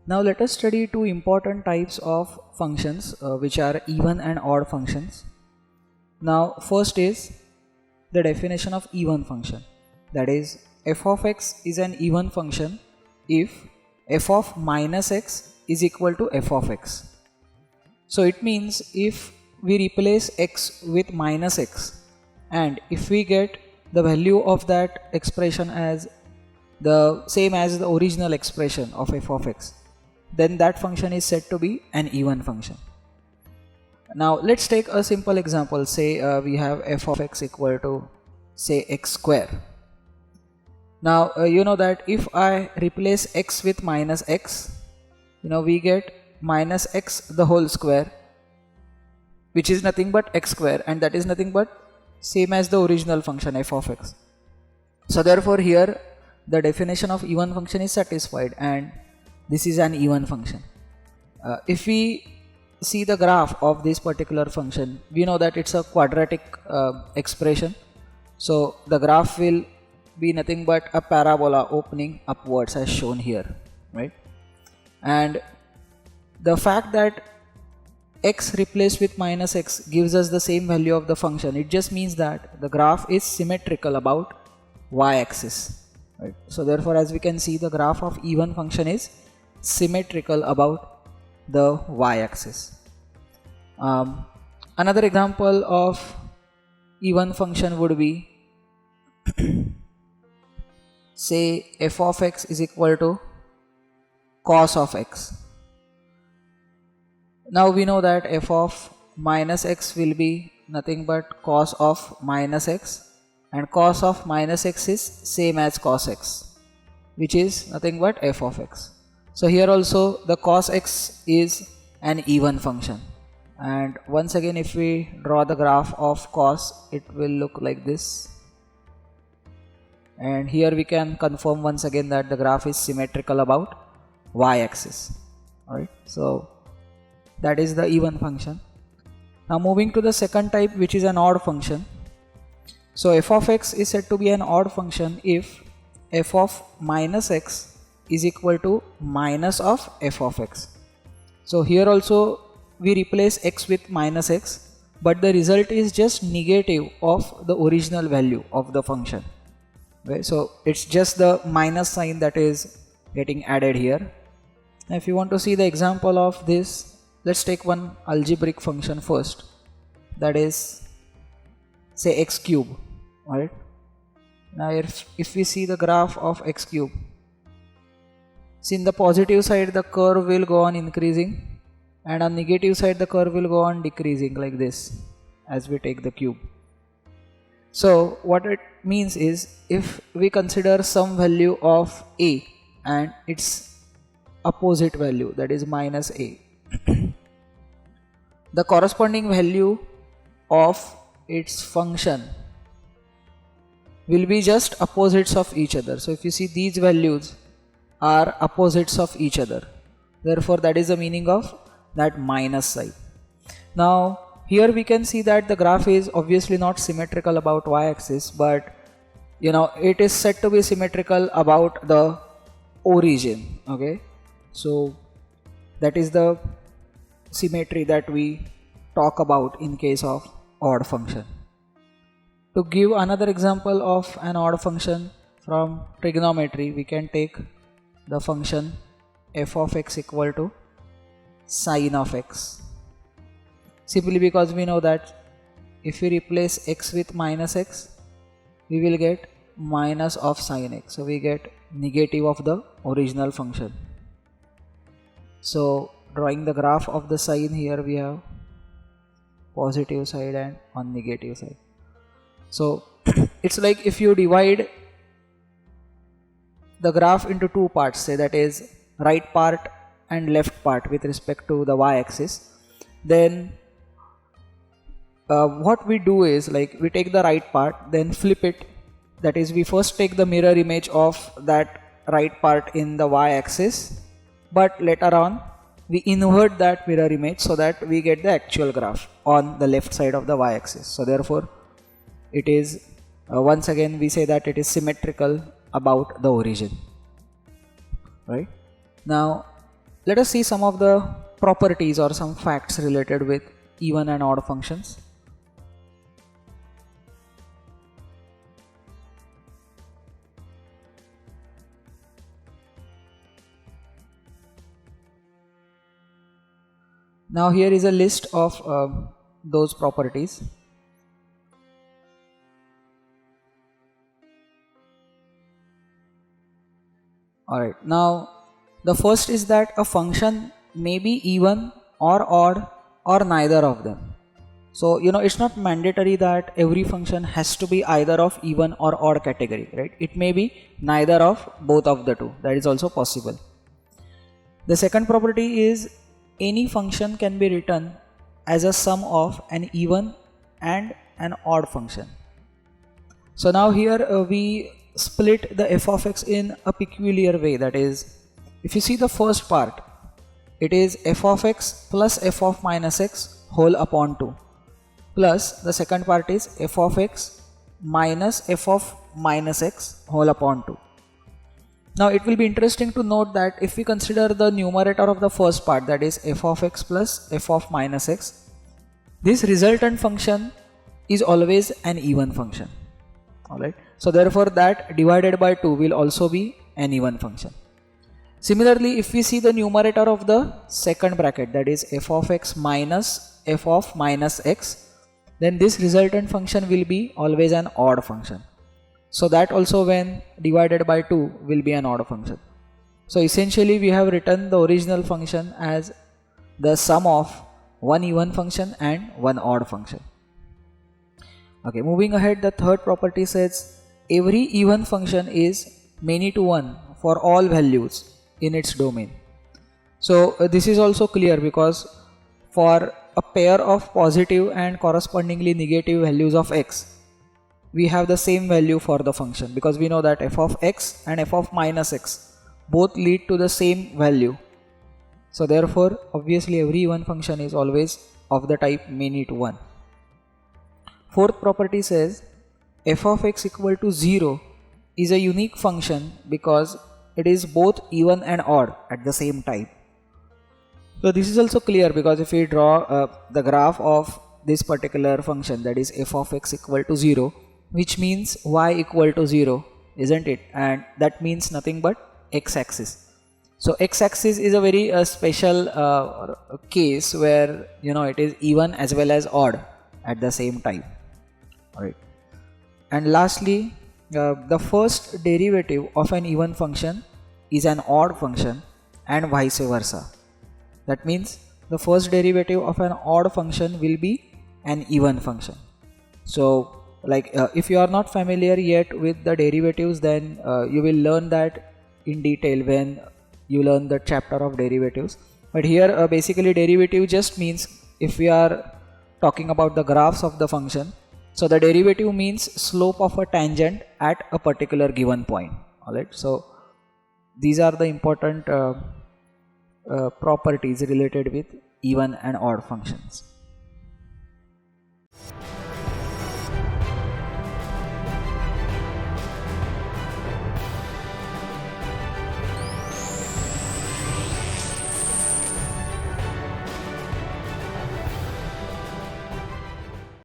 Now let us study two important types of functions which are even and odd functions. Now first is the definition of even function, that is f of x is an even function if f of minus x is equal to f of x. So it means if we replace x with minus x and if we get the value of that expression as the same as the original expression of f of x, then that function is said to be an even function. Now let's take a simple example. Say we have f of x equal to say x square. Now you know that if I replace x with minus x, we get minus x the whole square, which is nothing but x square, and that is nothing but same as the original function f of x. So therefore here the definition of even function is satisfied and this is an even function. If we see the graph of this particular function, we know that it's a quadratic expression. So the graph will be nothing but a parabola opening upwards as shown here, right? And the fact that x replaced with minus x gives us the same value of the function, it just means that the graph is symmetrical about y-axis, right? So therefore as we can see, the graph of even function is symmetrical about the y-axis. Another example of even function would be say f of x is equal to cos of x. Now we know that f of minus x will be nothing but cos of minus x, and cos of minus x is same as cos x, which is nothing but f of x. So here also the cos x is an even function, and once again if we draw the graph of cos, it will look like this, and here we can confirm once again that the graph is symmetrical about y-axis. Alright, so that is the even function. Now moving to the second type, which is an odd function. So f of x is said to be an odd function if f of minus x is equal to minus of f of x. So here also we replace x with minus x, but the result is just negative of the original value of the function. Okay, so it's just the minus sign that is getting added here. Now if you want to see the example of this, let's take one algebraic function first, that is say x cube. Alright, now if we see the graph of x cube, see in the positive side the curve will go on increasing, and on negative side the curve will go on decreasing like this as we take the cube. So what it means is, if we consider some value of a and its opposite value, that is minus a, the corresponding value of its function will be just opposites of each other. So if you see, these values are opposites of each other, therefore that is the meaning of that minus sign. Now here we can see that the graph is obviously not symmetrical about y-axis, but it is said to be symmetrical about the origin. Okay, so that is the symmetry that we talk about in case of odd function. To give another example of an odd function from trigonometry, we can take the function f of x equal to sine of x, simply because we know that if we replace x with minus x, we will get minus of sine x, so we get negative of the original function. So drawing the graph of the sine, here we have positive side and on negative side. So it's like if you divide the graph into two parts, say that is right part and left part with respect to the y-axis, then what we do is, like, we take the right part, then flip it, that is we first take the mirror image of that right part in the y-axis, but later on we invert that mirror image so that we get the actual graph on the left side of the y-axis. So therefore it is once again we say that it is symmetrical about the origin, right? Now let us see some of the properties or some facts related with even and odd functions. Now here is a list of those properties. Alright, now the first is that a function may be even or odd or neither of them. So it's not mandatory that every function has to be either of even or odd category, right? It may be neither of both of the two. That is also possible. The second property is any function can be written as a sum of an even and an odd function. So now here we split the f of x in a peculiar way. That is, if you see the first part, it is f of x plus f of minus x whole upon 2, plus the second part is f of x minus f of minus x whole upon 2. Now it will be interesting to note that if we consider the numerator of the first part, that is f of x plus f of minus x, this resultant function is always an even function. Alright, so therefore that divided by 2 will also be an even function. Similarly, if we see the numerator of the second bracket, that is f of x minus f of minus x, then this resultant function will be always an odd function. So that also when divided by 2 will be an odd function. So essentially we have written the original function as the sum of one even function and one odd function. Okay, moving ahead, the third property says every even function is many to one for all values in its domain. So this is also clear because for a pair of positive and correspondingly negative values of x, we have the same value for the function, because we know that f of x and f of minus x both lead to the same value. So therefore obviously every even function is always of the type many to one. Fourth property says f of x equal to 0 is a unique function because it is both even and odd at the same time. So this is also clear because if we draw the graph of this particular function, that is f of x equal to 0, which means y equal to 0, isn't it? And that means nothing but x-axis. So x-axis is a very special case where it is even as well as odd at the same time. Alright. And lastly, the first derivative of an even function is an odd function and vice versa. That means the first derivative of an odd function will be an even function. So if you are not familiar yet with the derivatives, then you will learn that in detail when you learn the chapter of derivatives. But here basically derivative just means if we are talking about the graphs of the function, so the derivative means slope of a tangent at a particular given point. Alright, so these are the important properties related with even and odd functions.